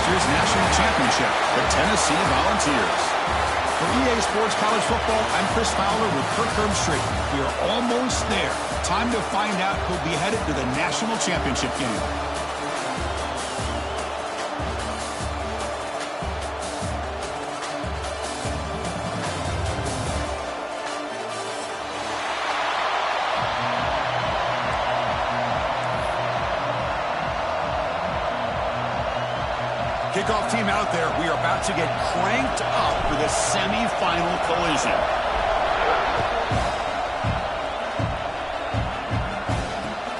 last year's national championship, the Tennessee Volunteers. For EA Sports College Football, I'm Chris Fowler with Kirk Herbstreit. We are almost there. Time to find out who'll be headed to the national championship game. Kickoff team out there. We are about to get cranked up for the semifinal collision.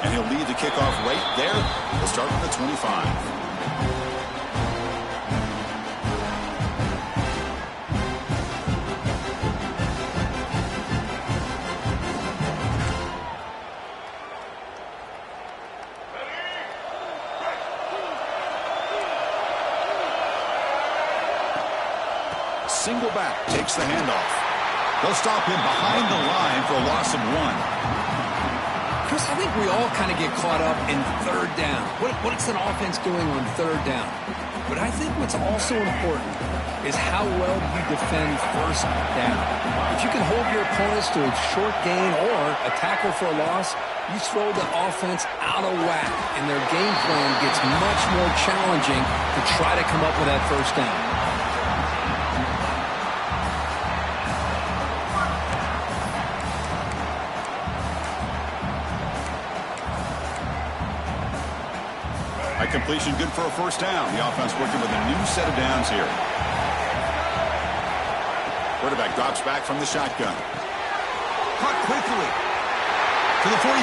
And he'll lead the kickoff right there. We'll start from the 25. Single back takes the handoff. They'll stop him behind the line for a loss of 1. Chris, I think we all kind of get caught up in third down. What's an offense doing on third down? But I think what's also important is how well you defend first down. If you can hold your opponents to a short gain or a tackle for a loss, you throw the offense out of whack, and their game plan gets much more challenging to try to come up with that first down. Completion good for a first down. The offense working with a new set of downs here. Quarterback drops back from the shotgun. Caught quickly to the 45.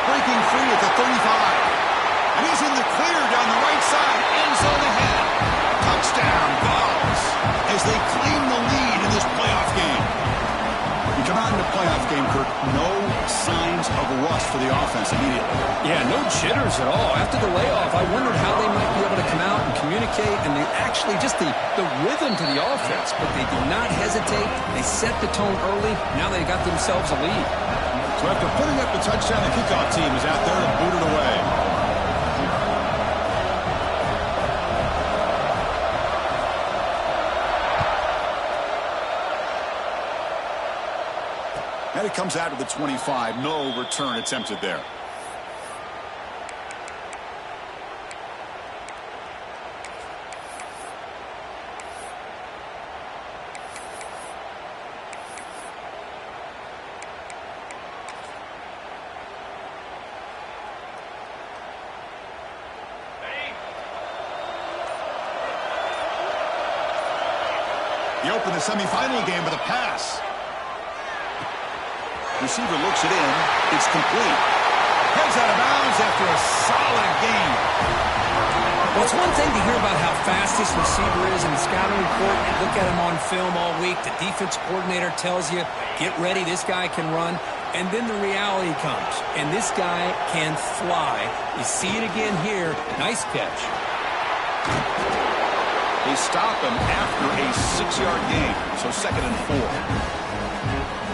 Breaking free at the 35. And he's in the clear down the right side. End zone ahead. Touchdown, Vols, as they claim the lead in this playoff game. You come out in the playoff game, Kirk, no signs of rust for the offense immediately. Yeah, no jitters at all. After the layoff, I wondered how they might be able to come out and communicate, and they actually just the rhythm to the offense. But they did not hesitate. They set the tone early. Now they got themselves a lead. So after putting up the touchdown, the kickoff team is out there to boot it away. And it comes out to the 25. No return attempted there. He opened the semifinal game with a pass. Receiver looks it in. It's complete. Heads out of bounds after a solid game. Well, it's one thing to hear about how fast this receiver is in the scouting report. You look at him on film all week. The defense coordinator tells you, get ready, this guy can run. And then the reality comes. And this guy can fly. You see it again here. Nice catch. They stop him after a 6-yard gain. So 2nd and 4.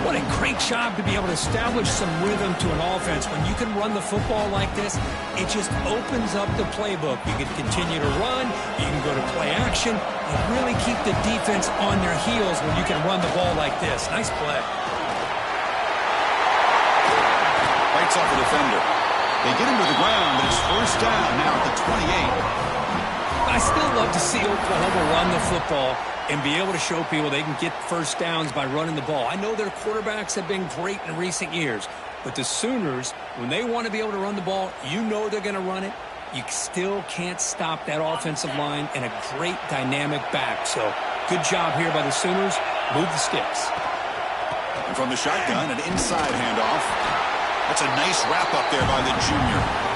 What a great job to be able to establish some rhythm to an offense. When you can run the football like this, it just opens up the playbook. You can continue to run. You can go to play action. You really keep the defense on their heels when you can run the ball like this. Nice play. Bites off the defender. They get him to the ground, but it's first down now at the 28. I still love to see Oklahoma run the football and be able to show people they can get first downs by running the ball. I know their quarterbacks have been great in recent years, but the Sooners, when they want to be able to run the ball, you know they're going to run it. You still can't stop that offensive line and a great dynamic back. So good job here by the Sooners. Move the sticks. And from the shotgun, an inside handoff. That's a nice wrap up there by the junior.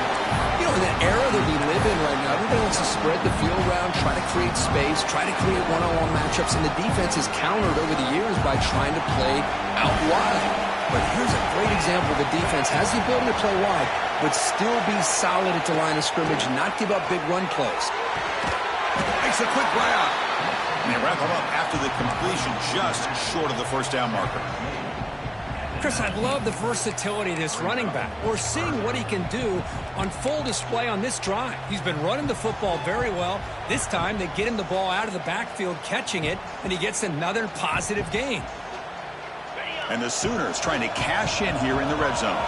You know, in that era that we live in right now, everybody wants to spread the field around, try to create space, try to create one-on-one matchups, and the defense has countered over the years by trying to play out wide. But here's a great example. The defense has the ability to play wide, but still be solid at the line of scrimmage, not give up big run plays. Makes a quick grab. And they wrap him up after the completion just short of the first down marker. Chris, I love the versatility of this running back. We're seeing what he can do on full display on this drive. He's been running the football very well. This time, they get him the ball out of the backfield, catching it, and he gets another positive gain. And the Sooners trying to cash in here in the red zone.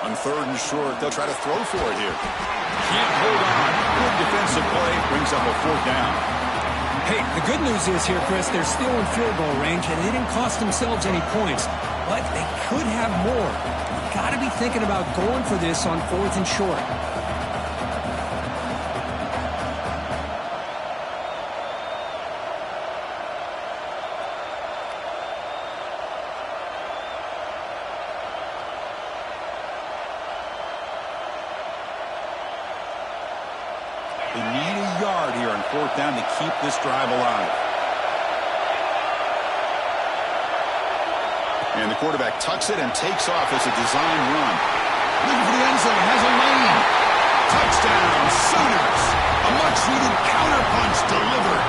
On 3rd and short, they'll try to throw for it here. Can't hold on. Good defensive play. Brings up a 4th down. Hey, the good news is here, Chris, they're still in field goal range, and they didn't cost themselves any points. But they could have more. You've got to be thinking about going for this on 4th and short. They need a yard here on 4th down to keep this drive alive. And the quarterback tucks it and takes off as a design run. Looking for the end zone, has a lane. Touchdown, Sooners. A much-needed counterpunch delivered.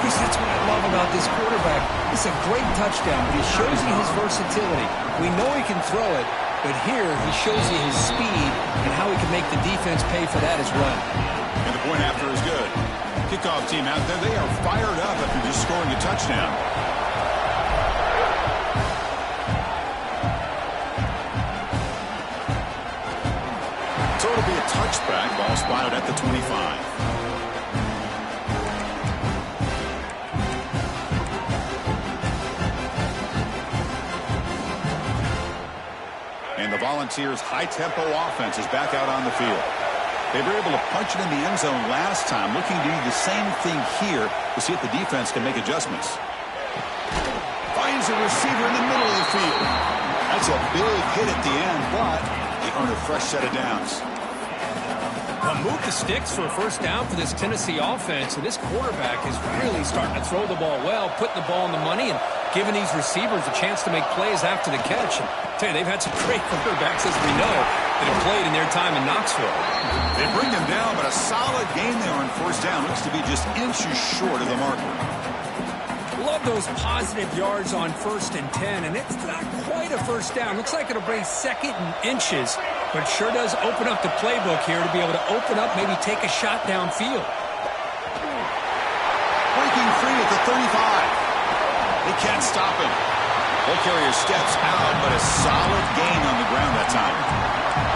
Chris, that's what I love about this quarterback. It's a great touchdown, but he shows you his versatility. We know he can throw it, but here he shows you his speed and how he can make the defense pay for that as well. And the point after is good. Kickoff team out there, they are fired up after just scoring a touchdown. So it'll be a touchback, ball spotted at the 25. And the Volunteers' high-tempo offense is back out on the field. They were able to punch it in the end zone last time, looking to do the same thing here to see if the defense can make adjustments. Finds a receiver in the middle of the field. That's a big hit at the end, but they earn a fresh set of downs. Move the sticks for a 1st down for this Tennessee offense, and this quarterback is really starting to throw the ball well, putting the ball on the money, and giving these receivers a chance to make plays after the catch. And I tell you, they've had some great quarterbacks, as we know, that have played in their time in Knoxville. They bring them down, but a solid game there on 1st down. Looks to be just inches short of the marker. Love those positive yards on 1st and 10, and it's not quite a 1st down. Looks like it'll bring 2nd and inches, but sure does open up the playbook here to be able to open up, maybe take a shot downfield. Breaking free at the 35. They can't stop him. Ball carrier steps out, but a solid gain on the ground that time.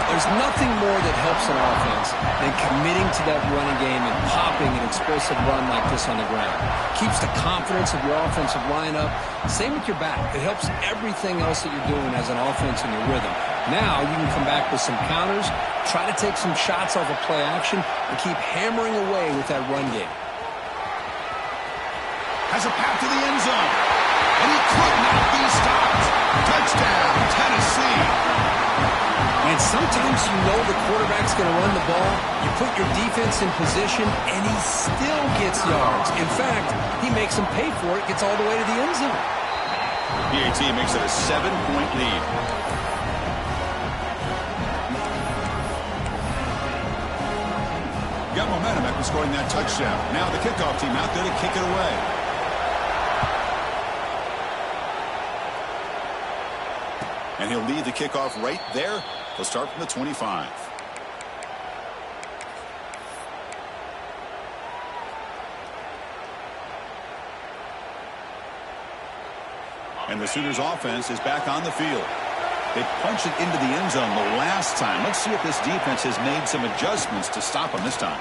There's nothing more that helps an offense than committing to that running game and popping an explosive run like this on the ground. Keeps the confidence of your offensive lineup. Same with your back. It helps everything else that you're doing as an offense in your rhythm. Now you can come back with some counters, try to take some shots off of play action, and keep hammering away with that run game. Has a path to the end zone, and he could not be stopped. Touchdown, Tennessee. And sometimes you know the quarterback's going to run the ball. You put your defense in position, and he still gets yards. In fact, he makes them pay for it, gets all the way to the end zone. PAT makes it a 7-point lead. Got momentum after scoring that touchdown. Now the kickoff team out there to kick it away. And he'll lead the kickoff right there. He'll start from the 25. And the Sooners offense is back on the field. They punched it into the end zone the last time. Let's see if this defense has made some adjustments to stop him this time.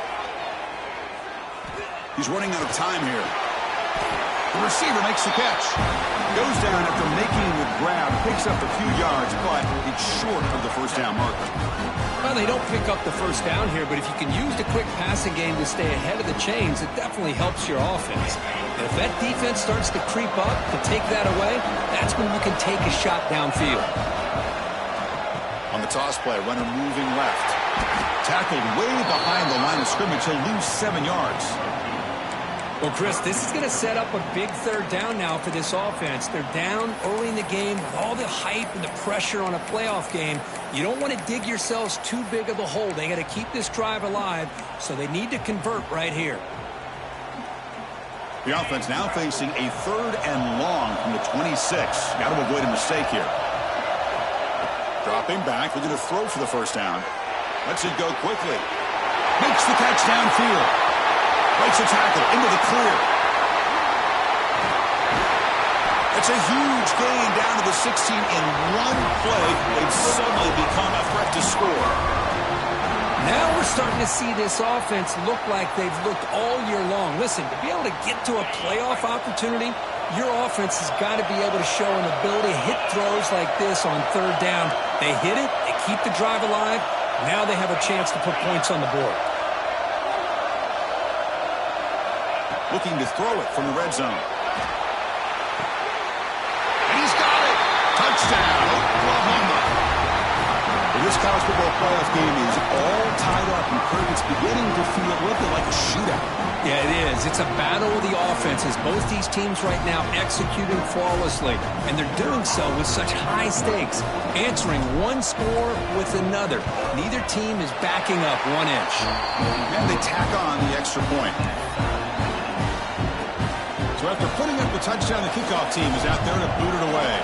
He's running out of time here. The receiver makes the catch. Goes down after making the grab, picks up a few yards, but it's short of the 1st down marker. Well, they don't pick up the 1st down here, but if you can use the quick passing game to stay ahead of the chains, it definitely helps your offense. And if that defense starts to creep up to take that away, that's when you can take a shot downfield. On the toss play, runner moving left. Tackled way behind the line of scrimmage. He'll lose 7 yards. Well, Chris, this is going to set up a big third down now for this offense. They're down early in the game with all the hype and the pressure on a playoff game. You don't want to dig yourselves too big of a hole. They got to keep this drive alive, so they need to convert right here. The offense now facing a 3rd and long from the 26. Got to avoid a mistake here. Dropping back, looking to throw for the first down. Lets it go quickly. Makes the catch downfield. Breaks a tackle into the clear. It's a huge gain down to the 16 in one play. They've suddenly become a threat to score. Now we're starting to see this offense look like they've looked all year long. Listen, to be able to get to a playoff opportunity, your offense has got to be able to show an ability to hit throws like this on 3rd down. They hit it, they keep the drive alive. Now they have a chance to put points on the board. Looking to throw it from the red zone. And he's got it! Touchdown, Oklahoma! Well, this college football playoff game is all tied up, and Kirk, it's beginning to feel a little bit like a shootout. Yeah, it is. It's a battle of the offenses. Both these teams right now executing flawlessly, and they're doing so with such high stakes, answering one score with another. Neither team is backing up 1 inch. And they tack on the extra point. So after putting up the touchdown, the kickoff team is out there to boot it away.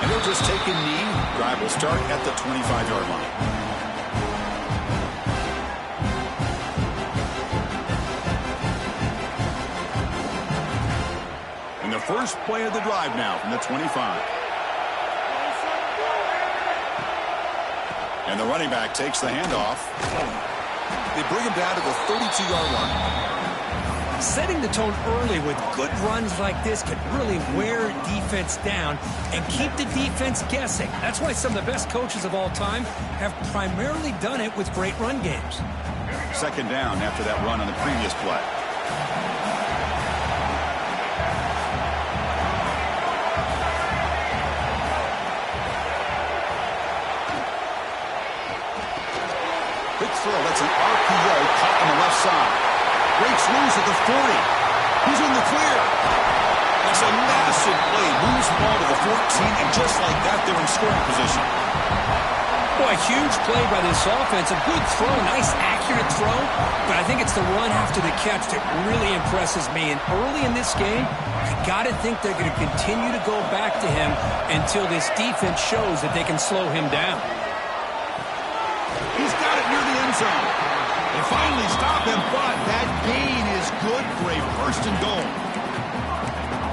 And they'll just take a knee. Drive will start at the 25-yard line. And the first play of the drive now from the 25. And the running back takes the handoff. They bring him down to the 32-yard line. Setting the tone early with good runs like this can really wear defense down and keep the defense guessing. That's why some of the best coaches of all time have primarily done it with great run games. 2nd down after that run on the previous play. Throw. That's an RPO caught on the left side. Breaks loose at the 40. He's in the clear. That's a massive play. Moves the ball to the 14, and just like that, they're in scoring position. Boy, huge play by this offense. A good throw, nice accurate throw, but I think it's the run after the catch that really impresses me. And early in this game, you got to think they're going to continue to go back to him until this defense shows that they can slow him down. He's got it near the end zone. They finally stop him, but that gain is good for a 1st and goal.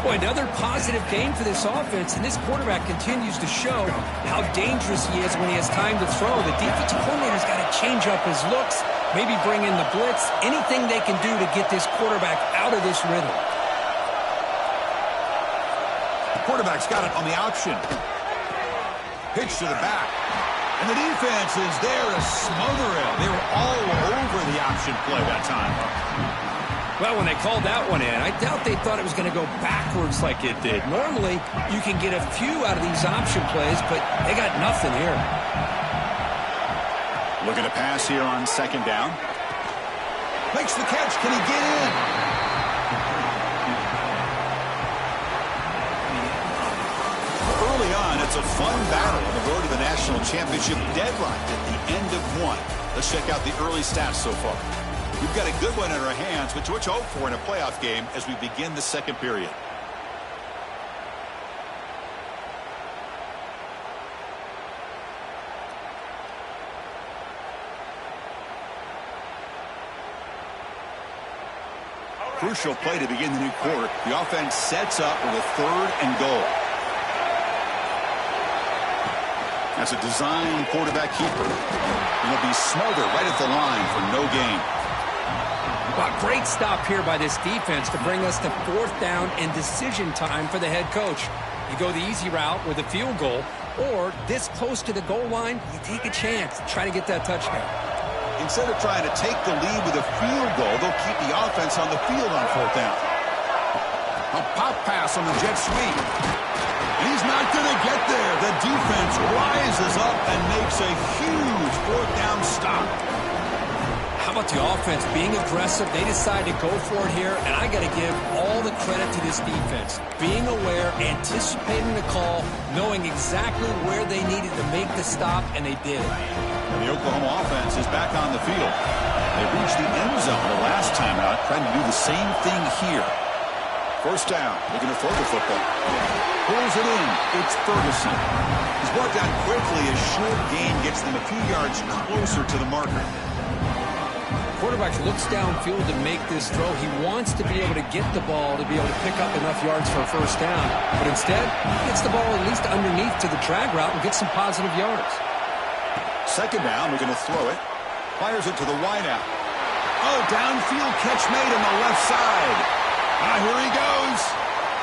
Boy, another positive gain for this offense, and this quarterback continues to show how dangerous he is when he has time to throw. The defensive coordinator's got to change up his looks, maybe bring in the blitz, anything they can do to get this quarterback out of this rhythm. The quarterback's got it on the option. Pitch to the back. And the defense is there to smother him. They were all over the option play that time. Well, when they called that one in, I doubt they thought it was going to go backwards like it did. Normally, you can get a few out of these option plays, but they got nothing here. Looking to pass here on 2nd down. Makes the catch. Can he get in? Early on, it's a fun battle on the road to the national championship, deadlocked at the end of 1. Let's check out the early stats so far. We've got a good one in our hands, which we'll hope for in a playoff game as we begin the 2nd period. Crucial play to begin the new quarter. The offense sets up with a 3rd and goal. That's a design quarterback keeper. And he'll be smothered right at the line for no gain. Well, great stop here by this defense to bring us to 4th down and decision time for the head coach. You go the easy route with a field goal, or this close to the goal line, you take a chance to try to get that touchdown. Instead of trying to take the lead with a field goal, they'll keep the offense on the field on 4th down. A pop pass on the jet sweep. And he's not going to get there. The defense rises up and makes a huge fourth down stop. How about the offense being aggressive? They decide to go for it here, and I got to give all the credit to this defense. Being aware, anticipating the call, knowing exactly where they needed to make the stop, and they did it. And the Oklahoma offense is back on the field. They reached the end zone the last time out, trying to do the same thing here. First down, looking to throw the football. Pulls it in. It's Ferguson. He's brought down quickly. A short gain gets them a few yards closer to the marker. Quarterback looks downfield to make this throw. He wants to be able to get the ball to be able to pick up enough yards for a first down. But instead, he gets the ball at least underneath to the drag route and gets some positive yards. Second down, we're going to throw it. Fires it to the wideout. Oh, downfield catch made on the left side. Here he goes.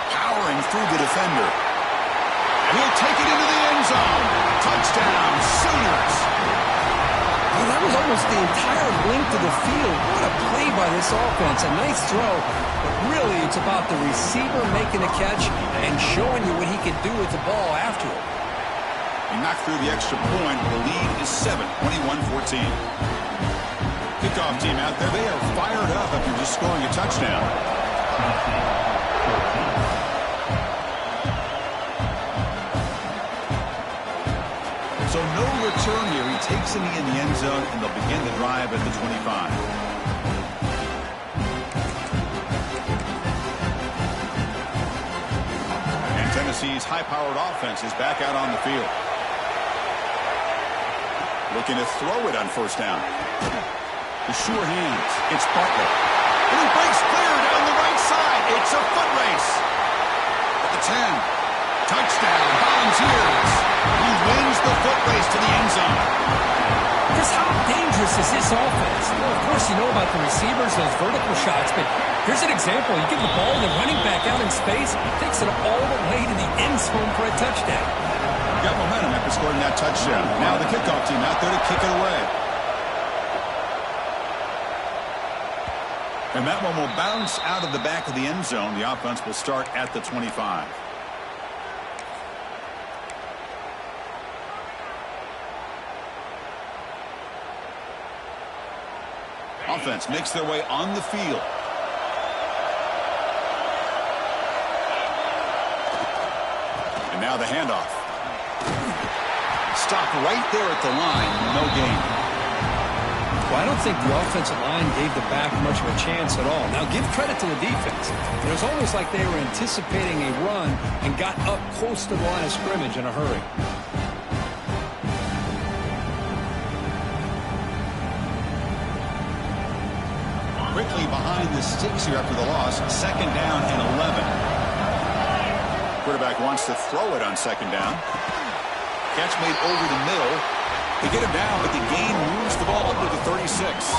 Powering through the defender. And he'll take it into the end zone. Touchdown, Sooners. Well, that was almost the entire length of the field. What a play by this offense. A nice throw, but really it's about the receiver making a catch and showing you what he can do with the ball after it. He knocked through the extra point. The lead is 7, 21-14. Kickoff team out there. They are fired up after just scoring a touchdown. So no return here. He takes it in the end zone, and they'll begin the drive at the 25. And Tennessee's high-powered offense is back out on the field. Looking to throw it on first down. The sure hands. It's Butler. And he breaks clear down the right side. It's a foot race. At the 10. Touchdown, Volunteers. He wins the foot race to the end zone. Chris, how dangerous is this offense? Well, of course, you know about the receivers, those vertical shots, but here's an example. You give the ball to the running back out in space, takes it all the way to the end zone for a touchdown. Got momentum after scoring that touchdown. Now the kickoff team out there to kick it away. And that one will bounce out of the back of the end zone. The offense will start at the 25. Offense makes their way on the field. And now the handoff. Stop right there at the line. No gain. Well, I don't think the offensive line gave the back much of a chance at all. Now, give credit to the defense. It was almost like they were anticipating a run and got up close to the line of scrimmage in a hurry. Quickly behind the sticks here after the loss. Second down and 11. Quarterback wants to throw it on second down. Catch made over the middle. They get him down, but the gain moves the ball up to the 36.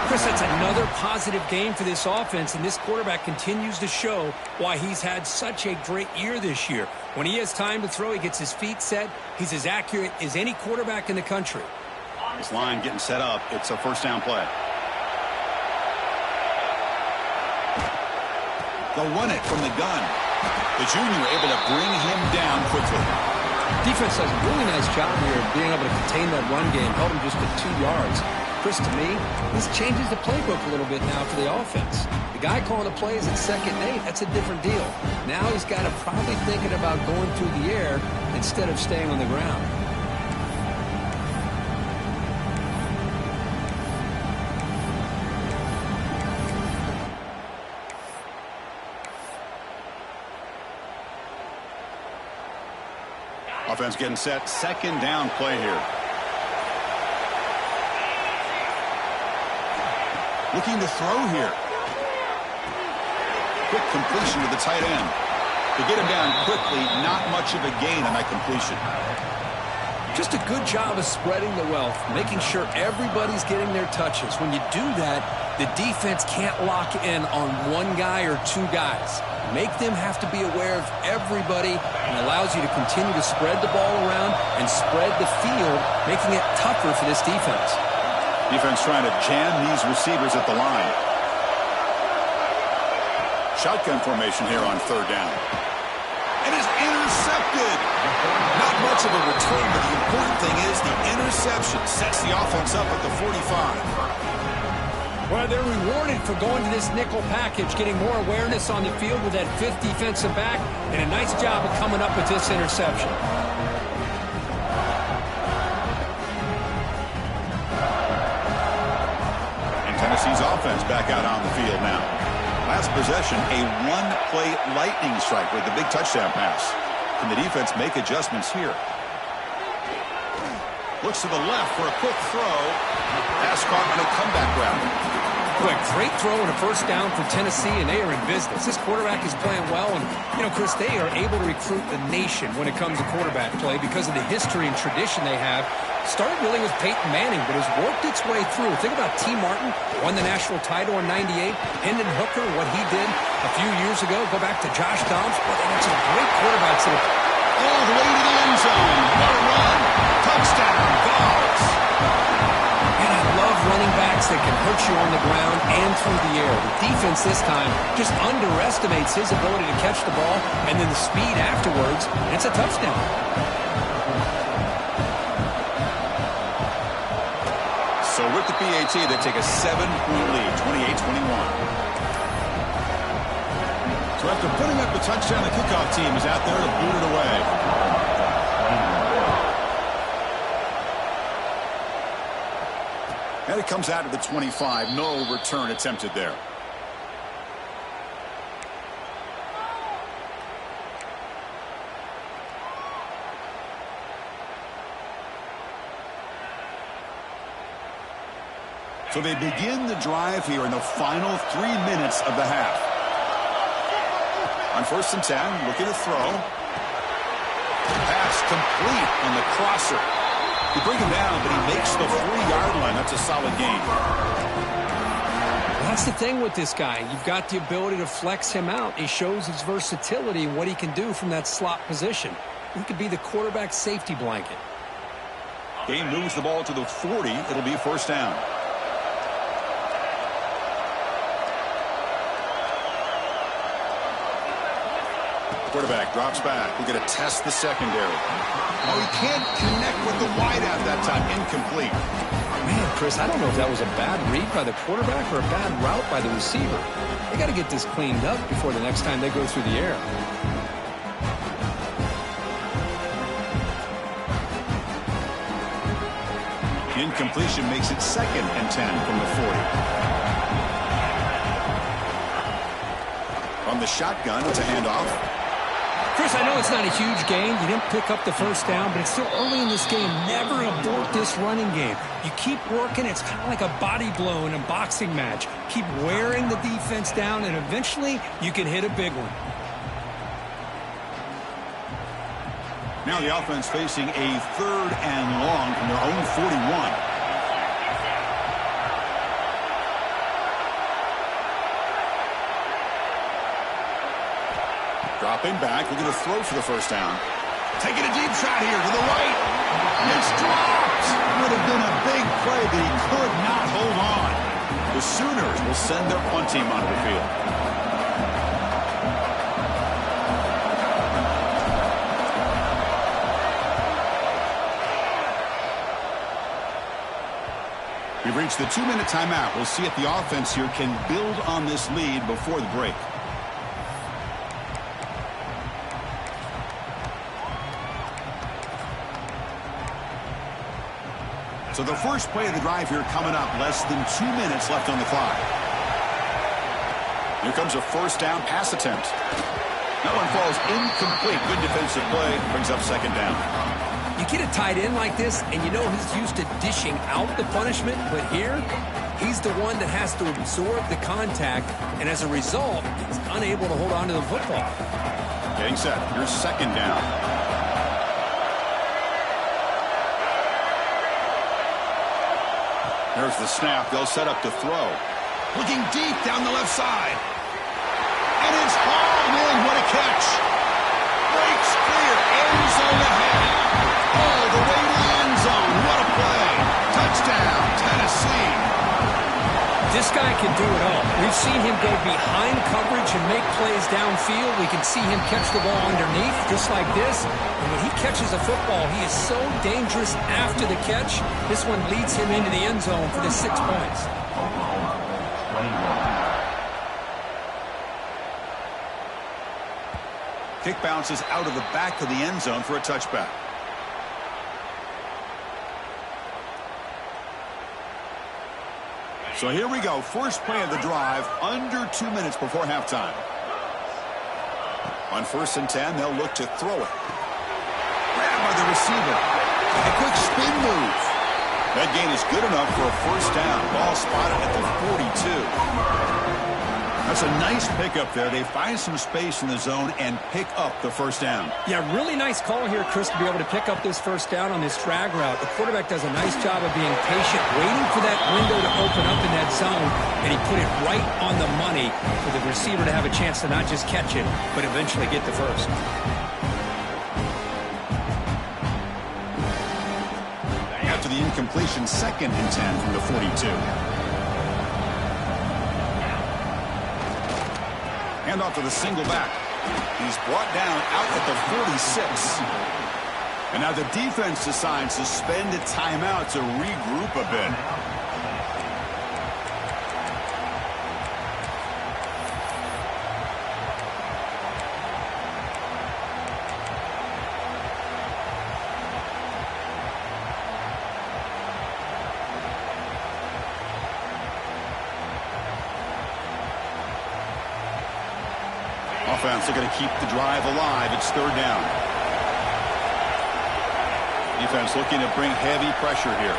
Chris, that's another positive game for this offense, and this quarterback continues to show why he's had such a great year this year. When he has time to throw, he gets his feet set. He's as accurate as any quarterback in the country. This line getting set up. It's a first down play. They'll run it from the gun. The junior able to bring him down quickly. Defense does a really nice job here of being able to contain that run game, held him just to 2 yards. Chris, to me, this changes the playbook a little bit now for the offense. The guy calling the plays at 2nd and 8, that's a different deal. Now he's got to probably thinking about going through the air instead of staying on the ground. Offense getting set. Second down play here. Looking to throw here. Quick completion to the tight end. To get him down quickly, not much of a gain on that completion. Just a good job of spreading the wealth, making sure everybody's getting their touches. When you do that, the defense can't lock in on one guy or two guys. Make them have to be aware of everybody, and allows you to continue to spread the ball around and spread the field, making it tougher for this defense. Defense trying to jam these receivers at the line. Shotgun formation here on third down. and is intercepted. Not much of a return, but the important thing is the interception sets the offense up at the 45. Well, they're rewarded for going to this nickel package, getting more awareness on the field with that fifth defensive back, and a nice job of coming up with this interception. And Tennessee's offense back out on the field now. Last possession, a one-play lightning strike with the big touchdown pass. Can the defense make adjustments here? Looks to the left for a quick throw. Pass caught on a comeback route. Quick, great throw and a first down for Tennessee, and they are in business. This quarterback is playing well, and, Chris, they are able to recruit the nation when it comes to quarterback play because of the history and tradition they have. Started really with Peyton Manning, but has worked its way through. Think about T. Martin, won the national title in '98. Hendon Hooker, what he did a few years ago. Go back to Josh Dobbs. Well, they got some great quarterbacks that have all the way to the end zone. What a run. Touchdown, Dobbs. And I love running backs that can hurt you on the ground and through the air. The defense this time just underestimates his ability to catch the ball, and then the speed afterwards, and it's a touchdown. So with the PAT, they take a 7-point lead, 28-21. So after putting up the touchdown, the kickoff team is out there to boot it away. And it comes out to the 25. No return attempted there. So they begin the drive here in the final 3 minutes of the half. On 1st and 10, looking to throw. Pass complete on the crosser. He brings him down, but he makes the 3-yard line. That's a solid gain. That's the thing with this guy. You've got the ability to flex him out. He shows his versatility and what he can do from that slot position. He could be the quarterback safety blanket. Game moves the ball to the 40. It'll be 1st down. Quarterback drops back. We're going to test the secondary. Oh, he can't connect with the wideout that time. Incomplete. Man, Chris, I don't know if that was a bad read by the quarterback or a bad route by the receiver. They got to get this cleaned up before the next time they go through the air. Incompletion makes it 2nd and 10 from the 40. On the shotgun, it's a handoff. Chris, I know it's not a huge gain. You didn't pick up the 1st down, but it's still early in this game. Never abort this running game. You keep working. It's kind of like a body blow in a boxing match. Keep wearing the defense down, and eventually you can hit a big one. Now the offense facing a 3rd and long from their own 41. Dropping back, looking to throw for the 1st down. Taking a deep shot here to the right. And it's dropped. Would have been a big play, but he could not hold on. The Sooners will send their punt team onto the field. We've reached the 2-minute timeout. We'll see if the offense here can build on this lead before the break. So the first play of the drive here coming up. Less than 2 minutes left on the clock. Here comes a 1st down pass attempt. That one falls incomplete. Good defensive play. Brings up 2nd down. You get a tight end like this, and you know he's used to dishing out the punishment, but here, he's the one that has to absorb the contact, and as a result, he's unable to hold on to the football. Getting set. Here's 2nd down. There's the snap. They'll set up to throw. Looking deep down the left side. And it's hauled in. What a catch. Breaks clear. End zone ahead. All the way to the end zone. What a play. Touchdown, Tennessee. This guy can do it all. We've seen him go behind coverage and make plays downfield. We can see him catch the ball underneath, just like this. And when he catches a football, he is so dangerous after the catch. This one leads him into the end zone for the 6 points. Kick bounces out of the back of the end zone for a touchback. So here we go. First play of the drive, under 2 minutes before halftime. On 1st and 10, they'll look to throw it. Grabbed by the receiver. A quick spin move. That gain is good enough for a first down. Ball spotted at the 42. That's a nice pickup there. They find some space in the zone and pick up the first down. Yeah, really nice call here, Chris, to be able to pick up this first down on this drag route. The quarterback does a nice job of being patient, waiting for that window to open up in that zone, and he put it right on the money for the receiver to have a chance to not just catch it, but eventually get the first. After the incompletion, 2nd and 10 from the 42. Hand off to the single back. He's brought down out at the 46. And now the defense decides to spend a timeout to regroup a bit. Offense, they're going to keep the drive alive. It's 3rd down. Defense looking to bring heavy pressure here.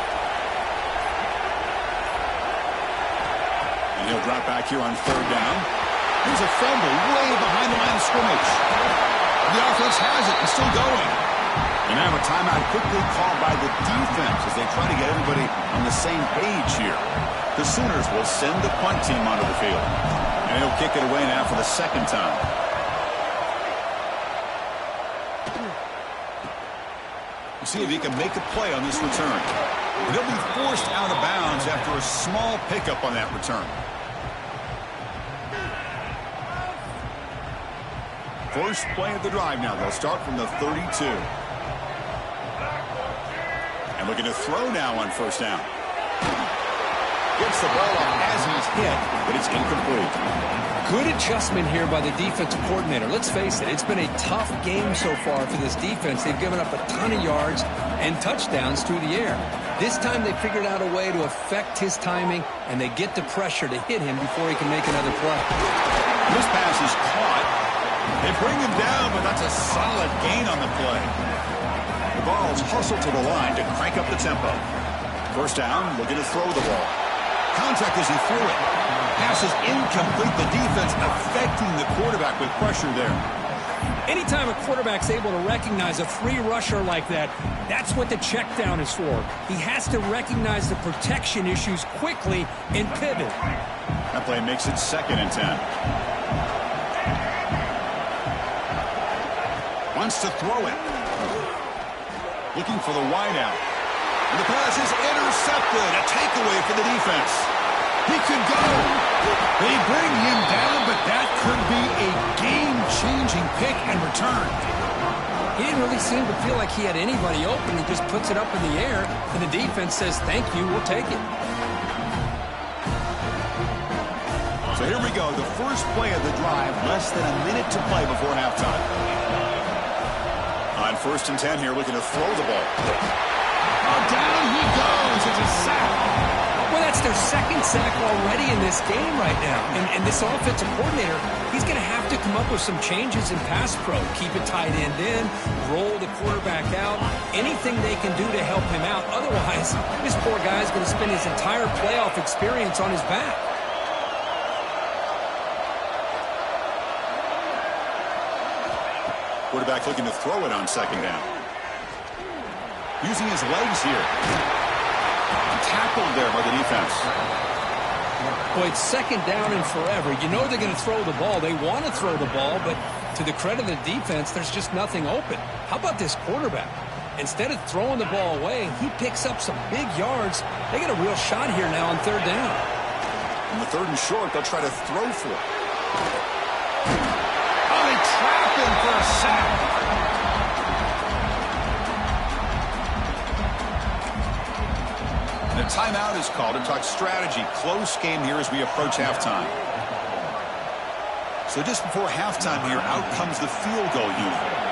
And he'll drop back here on 3rd down. There's a fumble way behind the line of scrimmage. The offense has it and still going. And now a timeout quickly called by the defense as they try to get everybody on the same page here. The Sooners will send the punt team onto the field. And he'll kick it away now for the 2nd time. We'll see if he can make a play on this return. But he'll be forced out of bounds after a small pickup on that return. First play of the drive now. They'll start from the 32. And looking to throw now on 1st down. Gets the ball off as he's hit, but it's incomplete. Good adjustment here by the defensive coordinator. Let's face it, it's been a tough game so far for this defense. They've given up a ton of yards and touchdowns through the air. This time they figured out a way to affect his timing, and they get the pressure to hit him before he can make another play. This pass is caught. They bring him down, but that's a solid gain on the play. The ball's hustled to the line to crank up the tempo. 1st down, looking to throw the ball. Contact as he threw it. Pass is incomplete. The defense affecting the quarterback with pressure there. Anytime a quarterback's able to recognize a free rusher like that, that's what the check down is for. He has to recognize the protection issues quickly and pivot. That play makes it 2nd and 10. Wants to throw it. Looking for the wideout. And the pass is intercepted. A takeaway for the defense. He could go. They bring him down, but that could be a game-changing pick and return. He didn't really seem to feel like he had anybody open. He just puts it up in the air, and the defense says, thank you, we'll take it. So here we go. The first play of the drive, less than a minute to play before halftime. On 1st and 10 here, looking to throw the ball. Oh, down he goes. It's a sack. Well, that's their 2nd sack already in this game right now. And this offensive coordinator, he's going to have to come up with some changes in pass pro. Keep it tight end in, roll the quarterback out, anything they can do to help him out. Otherwise, this poor guy's going to spend his entire playoff experience on his back. Quarterback looking to throw it on 2nd down. Using his legs here. Tackled there by the defense. Boy, it's 2nd down and forever. You know they're going to throw the ball. They want to throw the ball, but to the credit of the defense, there's just nothing open. How about this quarterback? Instead of throwing the ball away, he picks up some big yards. They got a real shot here now on 3rd down. On the 3rd and short, they'll try to throw for it. Oh, they trap him for a sack. And a timeout is called to talk strategy. Close game here as we approach halftime. So just before halftime here, out comes the field goal unit.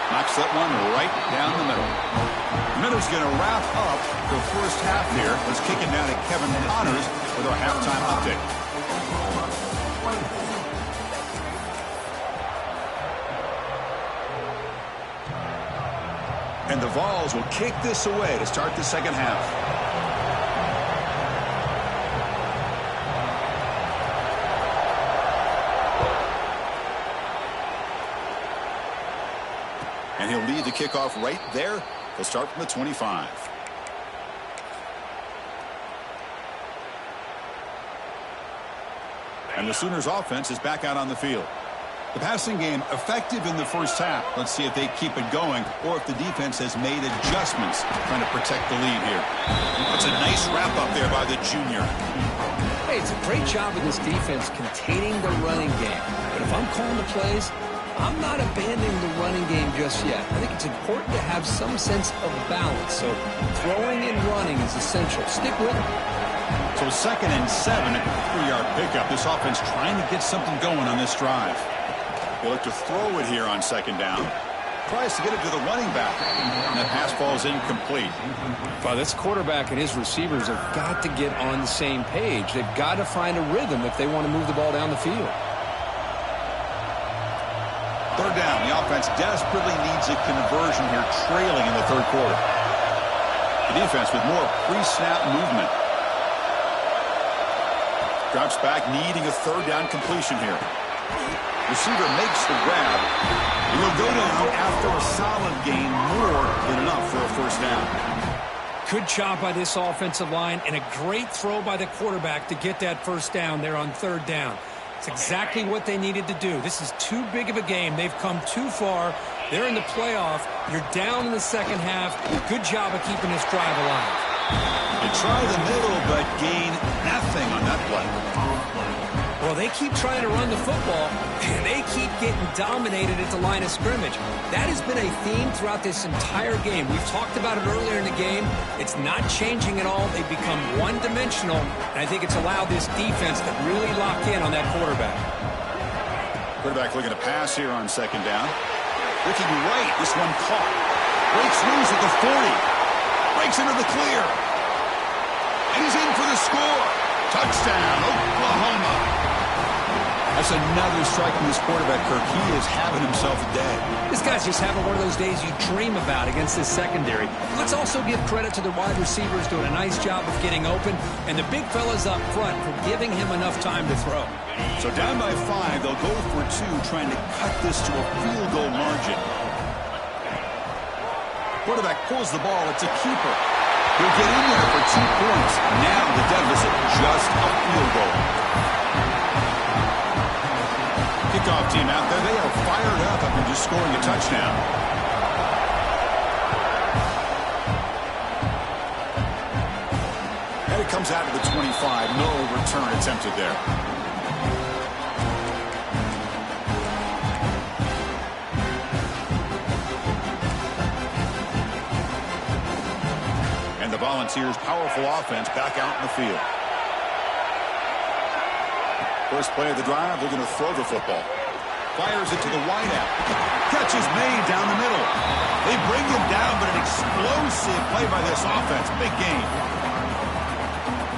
Knocks that one right down the middle. Miller's going to wrap up the first half here. Let's kick it down to Kevin Connors with our halftime update. And the Vols will kick this away to start the second half. And he'll lead the kickoff right there. They'll start from the 25. And the Sooners offense is back out on the field. The passing game effective in the first half. Let's see if they keep it going or if the defense has made adjustments trying to protect the lead here. That's a nice wrap up there by the junior. Hey, it's a great job of this defense containing the running game. But if I'm calling the plays, I'm not abandoning the running game just yet. I think it's important to have some sense of balance. So throwing and running is essential. Stick with it. So 2nd and 7 at the 3-yard pickup. This offense trying to get something going on this drive. They look to throw it here on 2nd down. Tries to get it to the running back. And that pass falls incomplete. Well, this quarterback and his receivers have got to get on the same page. They've got to find a rhythm if they want to move the ball down the field. 3rd down. The offense desperately needs a conversion here, trailing in the 3rd quarter. The defense with more pre-snap movement. Drops back, needing a 3rd down completion here. Receiver makes the grab. He will go down after a solid gain, more than enough for a 1st down. Good job by this offensive line and a great throw by the quarterback to get that 1st down there on 3rd down. It's exactly what they needed to do. This is too big of a game. They've come too far. They're in the playoff. You're down in the second half. Good job of keeping this drive alive. They try the middle, but gain nothing on that play. Well, they keep trying to run the football, and they keep getting dominated at the line of scrimmage. That has been a theme throughout this entire game. We've talked about it earlier in the game. It's not changing at all. They've become one-dimensional, and I think it's allowed this defense to really lock in on that quarterback. Quarterback looking to pass here on 2nd down. Looking right. This one caught. Breaks loose at the 40. Breaks into the clear. And he's in for the score. Touchdown, Oklahoma. That's another strike from this quarterback, Kirk. He is having himself a day. This guy's just having one of those days you dream about against this secondary. Let's also give credit to the wide receivers doing a nice job of getting open, and the big fellas up front for giving him enough time to throw. So down by 5, they'll go for 2, trying to cut this to a field goal margin. Quarterback pulls the ball. It's a keeper. He'll get in there for 2 points. Now the deficit, just a field goal. Kickoff team out there. They are fired up after just scoring a touchdown. And it comes out to the 25. No return attempted there. And the Volunteers' powerful offense back out in the field. First play of the drive, they're going to throw the football. Fires it to the wideout. Catch is made down the middle. They bring him down, but an explosive play by this offense. Big game.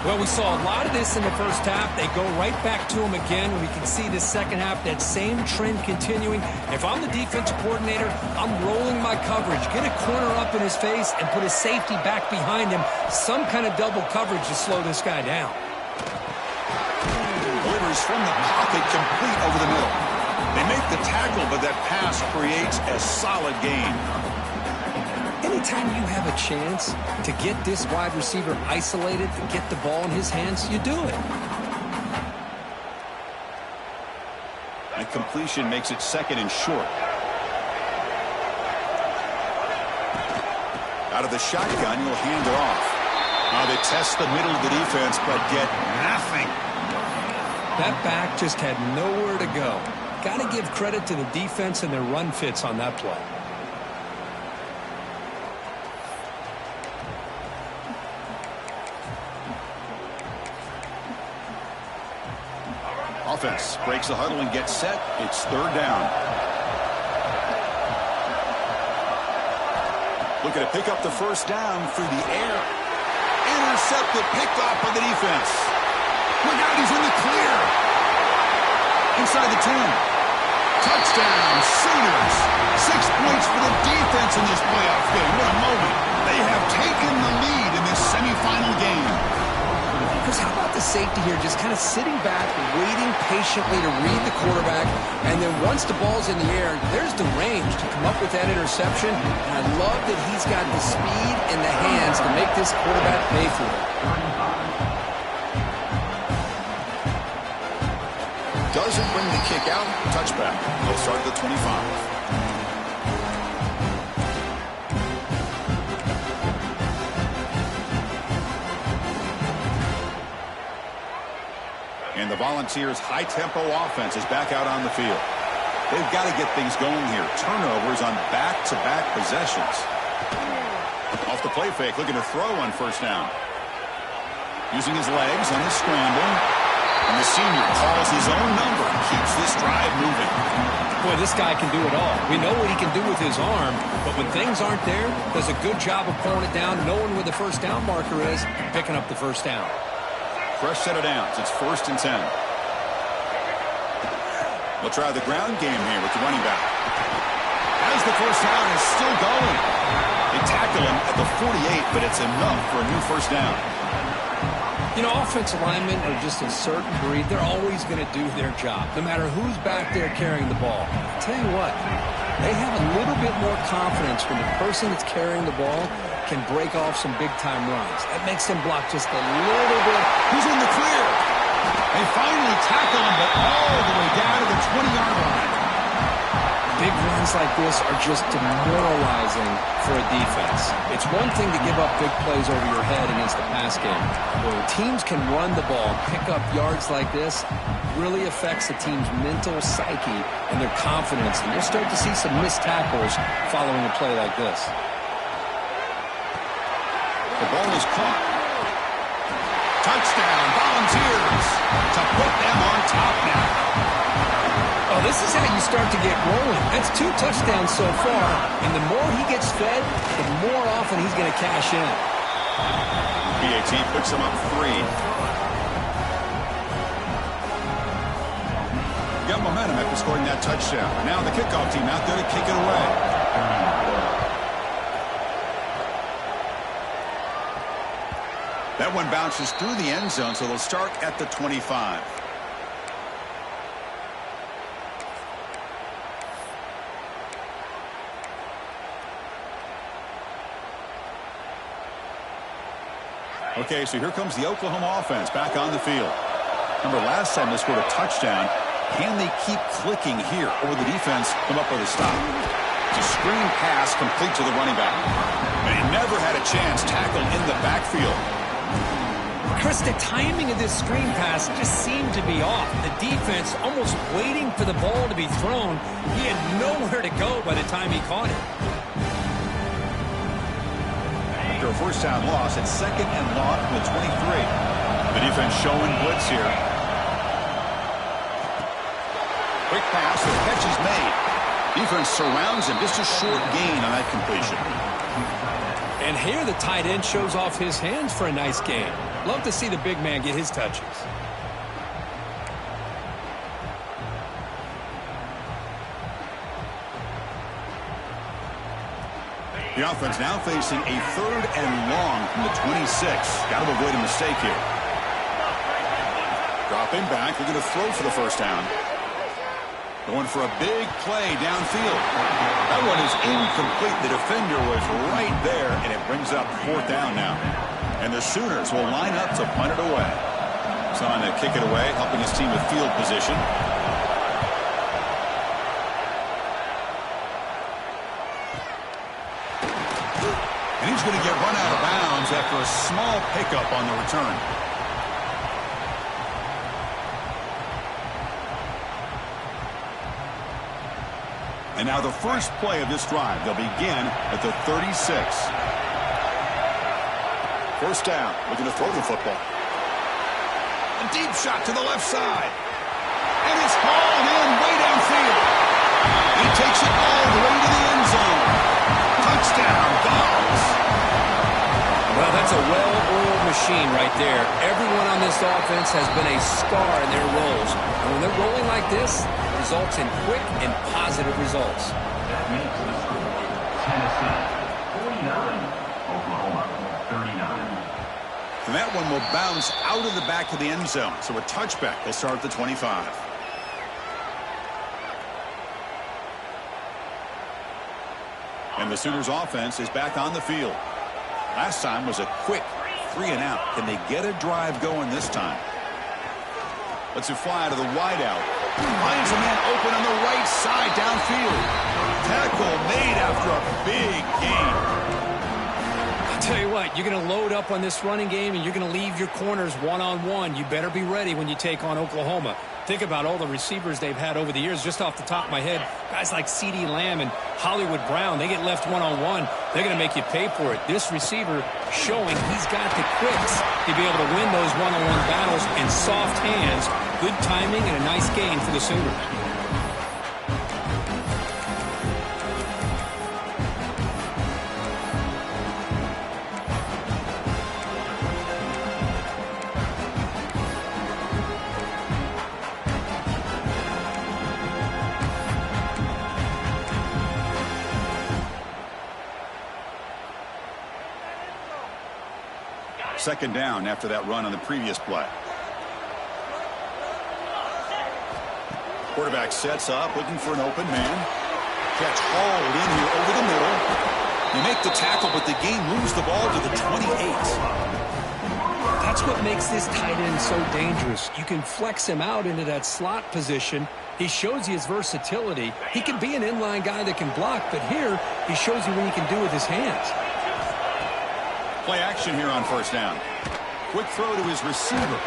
Well, we saw a lot of this in the first half. They go right back to him again. We can see the second half, that same trend continuing. If I'm the defensive coordinator, I'm rolling my coverage. Get a corner up in his face and put a safety back behind him. Some kind of double coverage to slow this guy down. From the pocket, complete over the middle. They make the tackle, but that pass creates a solid gain. Anytime you have a chance to get this wide receiver isolated and get the ball in his hands, you do it. And completion makes it 2nd and short. Out of the shotgun, he'll hand it off. They test the middle of the defense, but get nothing. That back just had nowhere to go. Got to give credit to the defense and their run fits on that play. Offense breaks the huddle and gets set. It's third down. Looking to pick up the first down through the air. Intercepted, picked off by the defense. Look out, he's in the clear. Inside the 10. Touchdown, Sooners. 6 points for the defense in this playoff game. What a moment. They have taken the lead in this semifinal game. Because how about the safety here just kind of sitting back, waiting patiently to read the quarterback, and then once the ball's in the air, there's the range to come up with that interception. And I love that he's got the speed and the hands to make this quarterback pay for it. Doesn't bring the kick out. Touchback. They'll start at the 25. And the Volunteers' high-tempo offense is back out on the field. They've got to get things going here. Turnovers on back-to-back possessions. Off the play fake, looking to throw on first down. Using his legs on the scramble. And the senior calls his own number and keeps this drive moving. Boy, this guy can do it all. We know what he can do with his arm, but when things aren't there, does a good job of pulling it down, knowing where the first down marker is, and picking up the first down. Fresh set of downs. It's 1st and 10. We'll try the ground game here with the running back. As the first down is still going. They tackle him at the 48, but it's enough for a new first down. You know, offensive linemen are just a certain breed. They're always going to do their job, no matter who's back there carrying the ball. I'll tell you what, they have a little bit more confidence when the person that's carrying the ball can break off some big-time runs. That makes them block just a little bit. He's in the clear. They finally tackle him, but all the way down to the 20-yard line. Big runs like this are just demoralizing for a defense. It's one thing to give up big plays over your head against the pass game. When teams can run the ball, pick up yards like this, really affects the team's mental psyche and their confidence. And you'll start to see some missed tackles following a play like this. The ball is caught. Touchdown, Volunteers, to put them on top now. Oh, this is how you start to get rolling. That's 2 touchdowns so far, and the more he gets fed, the more often he's going to cash in. BAT picks him up 3. Got momentum after scoring that touchdown. Now the kickoff team out there to kick it away. That one bounces through the end zone, so they'll start at the 25. Okay, so here comes the Oklahoma offense back on the field. Remember, last time they scored a touchdown. Can they keep clicking here, or the defense come up with a stop? It's a screen pass complete to the running back. And he never had a chance tackled in the backfield. Chris, the timing of this screen pass just seemed to be off. The defense almost waiting for the ball to be thrown. He had nowhere to go by the time he caught it. After a first down loss, it's 2nd and long from the 23. The defense showing blitz here. Quick pass, the catch is made. Defense surrounds him, just a short gain on that completion. And here the tight end shows off his hands for a nice gain. Love to see the big man get his touches. The offense now facing a 3rd and long from the 26. Got to avoid a mistake here. Dropping back, looking to throw for the first down. Going for a big play downfield. That one is incomplete. The defender was right there, and it brings up 4th down now. And the Sooners will line up to punt it away. Trying to kick it away, helping his team with field position. And he's going to get run out of bounds after a small pickup on the return. And now the first play of this drive. They'll begin at the 36. First down, looking to throw the football. A deep shot to the left side. And it's hauled in way downfield. He takes it all the way to the end zone. Touchdown, Dogs. Well, that's a well-oiled machine right there. Everyone on this offense has been a star in their roles. And when they're rolling like this, it results in quick and positive results. That makes the score Tennessee 49, Oklahoma 39. And that one will bounce out of the back of the end zone. So a touchback. They'll start at the 25. And the Sooners offense is back on the field. Last time was a quick 3-and-out. Can they get a drive going this time? Lets it fly to the wideout. Finds a man open on the right side downfield. Tackle made after a big gain. I'll tell you what, you're going to load up on this running game and you're going to leave your corners one-on-one. You better be ready when you take on Oklahoma. Think about all the receivers they've had over the years. Just off the top of my head, guys like CeeDee Lamb and Hollywood Brown, they get left one-on-one. They're going to make you pay for it. This receiver showing he's got the quicks to be able to win those one-on-one battles in soft hands. Good timing and a nice gain for the Sooners. Second down after that run on the previous play. Quarterback sets up, looking for an open man. Catch hauled in here over the middle. You make the tackle, but the game moves the ball to the 28. That's what makes this tight end so dangerous. You can flex him out into that slot position. He shows you his versatility. He can be an inline guy that can block, but here he shows you what he can do with his hands. Play action here on first down. Quick throw to his receiver.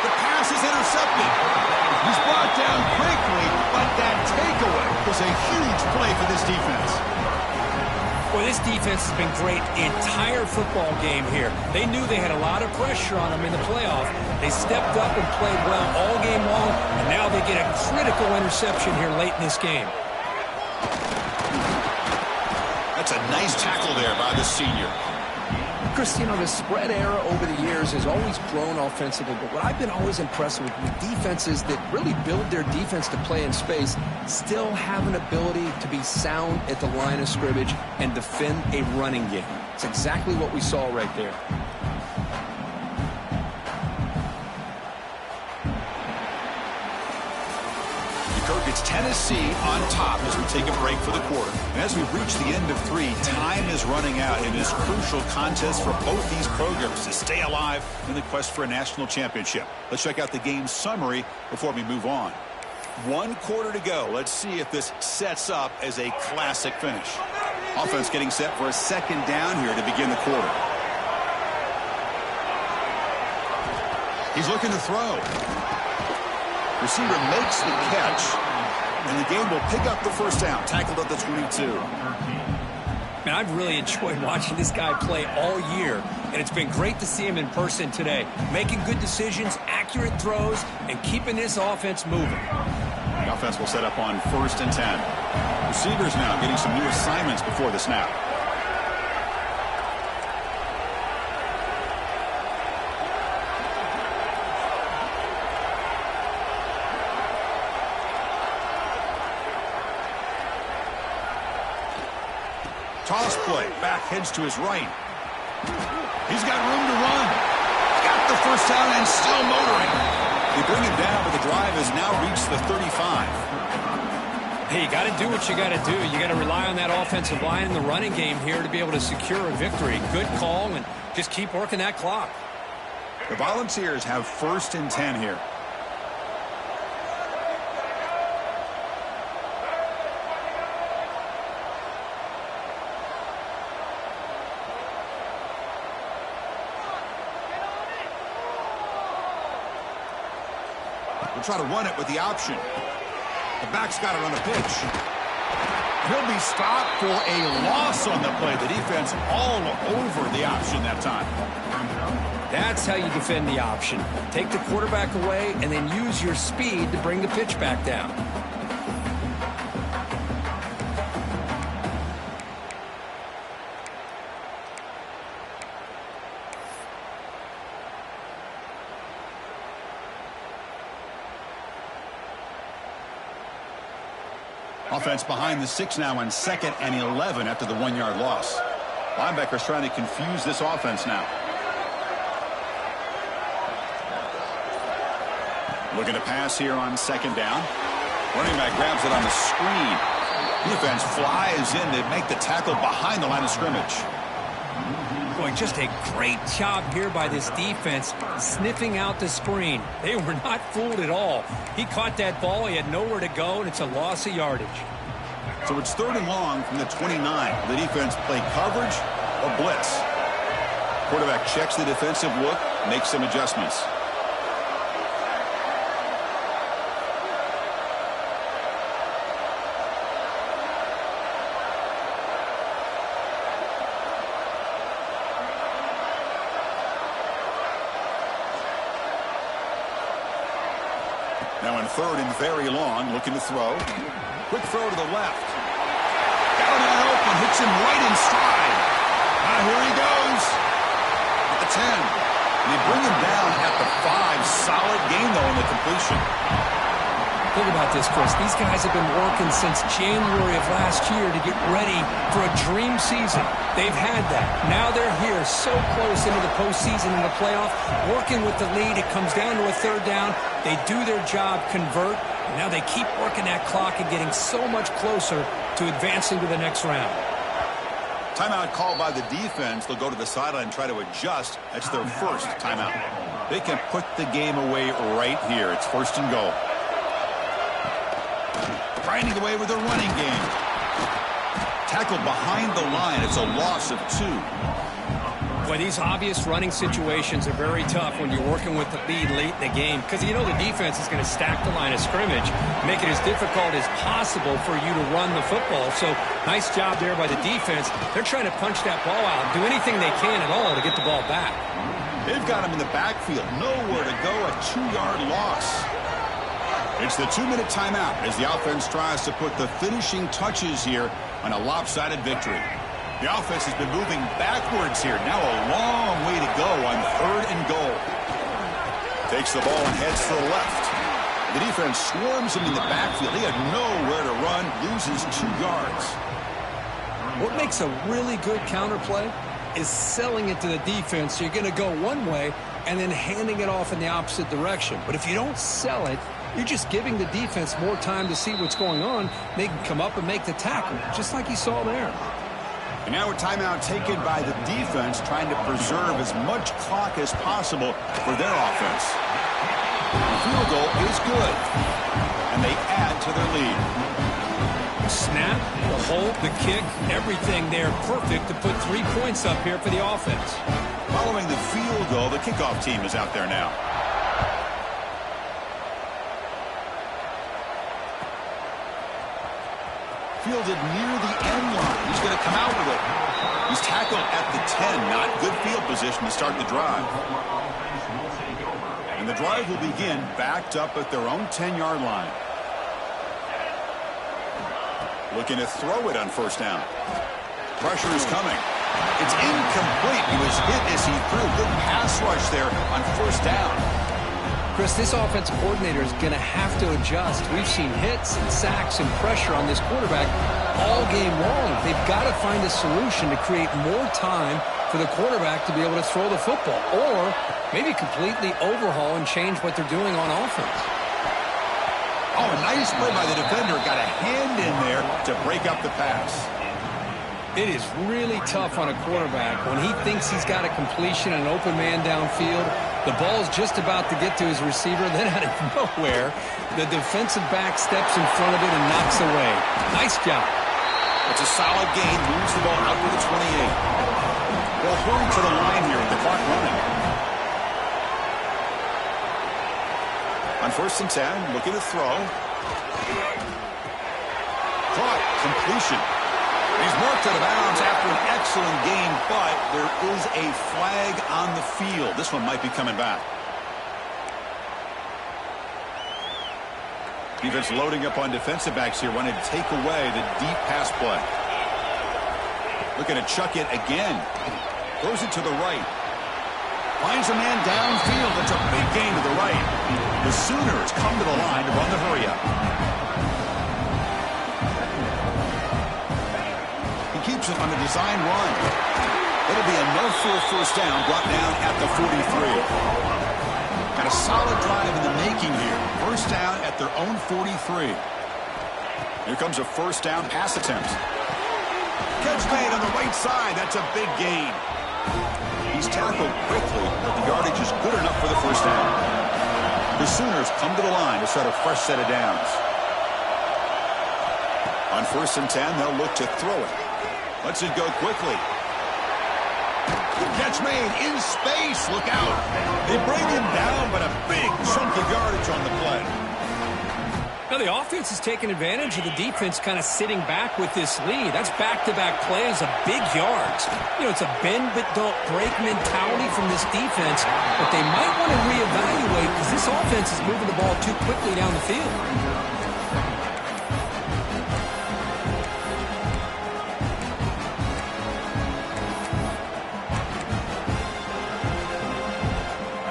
The pass is intercepted. He's brought down quickly, but that takeaway was a huge play for this defense. Well, this defense has been great the entire football game here. They knew they had a lot of pressure on them in the playoff. They stepped up and played well all game long, and now they get a critical interception here late in this game. That's a nice tackle there by the senior. Chris, you know, the spread era over the years has always grown offensively, but what I've been always impressed with defenses that really build their defense to play in space still have an ability to be sound at the line of scrimmage and defend a running game. It's exactly what we saw right there. Kirk, it's Tennessee on top as we take a break for the quarter. And as we reach the end of 3, time is running out in this crucial contest for both these programs to stay alive in the quest for a national championship. Let's check out the game summary before we move on. 1 quarter to go. Let's see if this sets up as a classic finish. Offense getting set for a second down here to begin the quarter. He's looking to throw. Receiver makes the catch, and the game will pick up the first down, tackled at the 22. Man, I've really enjoyed watching this guy play all year, and it's been great to see him in person today, making good decisions, accurate throws, and keeping this offense moving. The offense will set up on 1st and 10. Receivers now getting some new assignments before the snap. Toss play, back heads to his right. He's got room to run. Got the first down and still motoring. They bring him down, but the drive has now reached the 35. Hey, you got to do what you got to do. You got to rely on that offensive line in the running game here to be able to secure a victory. Good call, and just keep working that clock. The Volunteers have 1st and 10 here. They'll try to run it with the option. The back's got it on the pitch. He'll be stopped for a loss on the play. The defense all over the option that time. That's how you defend the option. Take the quarterback away and then use your speed to bring the pitch back down. Offense behind the 6 now on 2nd and 11 after the 1-yard loss. Linebackers trying to confuse this offense now. Looking to pass here on 2nd down. Running back grabs it on the screen. Defense flies in to make the tackle behind the line of scrimmage. Boy, just a great job here by this defense, sniffing out the screen. They were not fooled at all. He caught that ball, he had nowhere to go, and it's a loss of yardage. So it's 3rd and long from the 29. The defense play coverage or blitz. Quarterback checks the defensive look, makes some adjustments. Now in 3rd and very long, looking to throw. Quick throw to the left. Got a man open, hits him right in stride. Here he goes. At the 10. And they bring him down at the 5. Solid gain, though, in the completion. Think about this, Chris. These guys have been working since January of last year to get ready for a dream season. They've had that. Now they're here so close into the postseason and the playoff, working with the lead. It comes down to a 3rd down. They do their job, convert, and now they keep working that clock and getting so much closer to advancing to the next round. Timeout called by the defense. They'll go to the sideline and try to adjust. That's their first timeout. They can put the game away right here. It's 1st and goal. Grinding away with their running game. Tackled behind the line. It's a loss of 2. Boy, these obvious running situations are very tough when you're working with the lead late in the game because you know the defense is going to stack the line of scrimmage, make it as difficult as possible for you to run the football. So nice job there by the defense. They're trying to punch that ball out, do anything they can at all to get the ball back. They've got him in the backfield. Nowhere to go. A 2-yard loss. It's the 2-minute timeout as the offense tries to put the finishing touches here on a lopsided victory. The offense has been moving backwards here. Now a long way to go on 3rd and goal. Takes the ball and heads to the left. The defense swarms him in the backfield. He had nowhere to run, loses 2 yards. What makes a really good counterplay is selling it to the defense. So you're going to go one way and then handing it off in the opposite direction. But if you don't sell it, you're just giving the defense more time to see what's going on. They can come up and make the tackle, just like you saw there. And now a timeout taken by the defense, trying to preserve as much clock as possible for their offense. The field goal is good, and they add to their lead. Snap, the hold, the kick, everything there perfect to put 3 points up here for the offense. Following the field goal, the kickoff team is out there now. Fielded near the end line. He's going to come out with it. He's tackled at the 10. Not good field position to start the drive. And the drive will begin backed up at their own 10-yard line. Looking to throw it on 1st down. Pressure is coming. It's incomplete. He was hit as he threw. Good pass rush there on 1st down. Chris, this offensive coordinator is going to have to adjust. We've seen hits and sacks and pressure on this quarterback all game long. They've got to find a solution to create more time for the quarterback to be able to throw the football, or maybe completely overhaul and change what they're doing on offense. Oh, a nice play by the defender. Got a hand in there to break up the pass. It is really tough on a quarterback when he thinks he's got a completion and an open man downfield. The ball's just about to get to his receiver. Then out of nowhere, the defensive back steps in front of it and knocks away. Nice job. It's a solid gain. Moves the ball out to the 28. They'll hurry to the line here with the clock running. On 1st and 10, looking to throw. Caught. Completion. He's marked out of bounds after an excellent game, but there is a flag on the field. This one might be coming back. Defense loading up on defensive backs here, wanting to take away the deep pass play. Looking to chuck it again. Throws it to the right. Finds a man downfield. That's a big gain to the right. The Sooners come to the line to run the hurry-up. He keeps it on a design run. It'll be enough for a first down, brought down at the 43. Got a solid drive in the making here. First down at their own 43. Here comes a first down pass attempt. Catch made on the right side. That's a big gain. He's tackled quickly, but the yardage is good enough for the first down. The Sooners come to the line to start a fresh set of downs. On 1st and 10, they'll look to throw it. Lets it go quickly. Catch made in space. Look out. They bring him down, but a big chunk of yardage on the play. Now the offense is taking advantage of the defense kind of sitting back with this lead. That's back-to-back plays of big yards. You know, it's a bend but don't break mentality from this defense, but they might want to reevaluate because this offense is moving the ball too quickly down the field.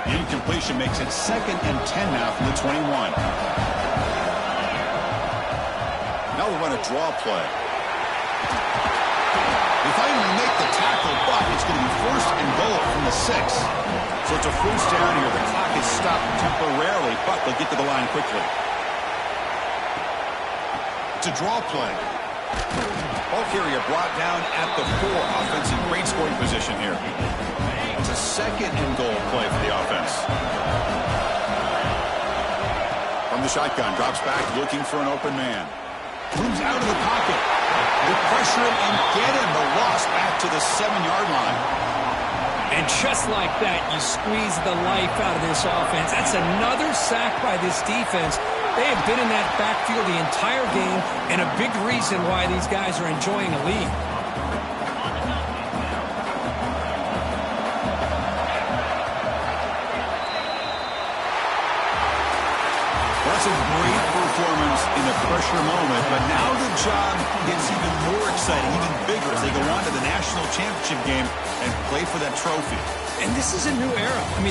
The incompletion makes it 2nd and 10 now from the 21. Now we'll run a draw play. They finally make the tackle, but it's going to be 1st and goal from the 6. So it's a first down here. The clock is stopped temporarily, but they'll get to the line quickly. It's a draw play. Ball carrier brought down at the 4. Offense in great scoring position here. It's a 2nd and goal play for the offense. From the shotgun, drops back, looking for an open man. Moves out of the pocket. They pressure him and get him. The loss back to the 7-yard line. And just like that, you squeeze the life out of this offense. That's another sack by this defense. They have been in that backfield the entire game, and a big reason why these guys are enjoying a lead. That's a great performance in a pressure moment, but now the job gets even more exciting, even bigger as they go on to the national championship game and play for that trophy. And this is a new era. I mean,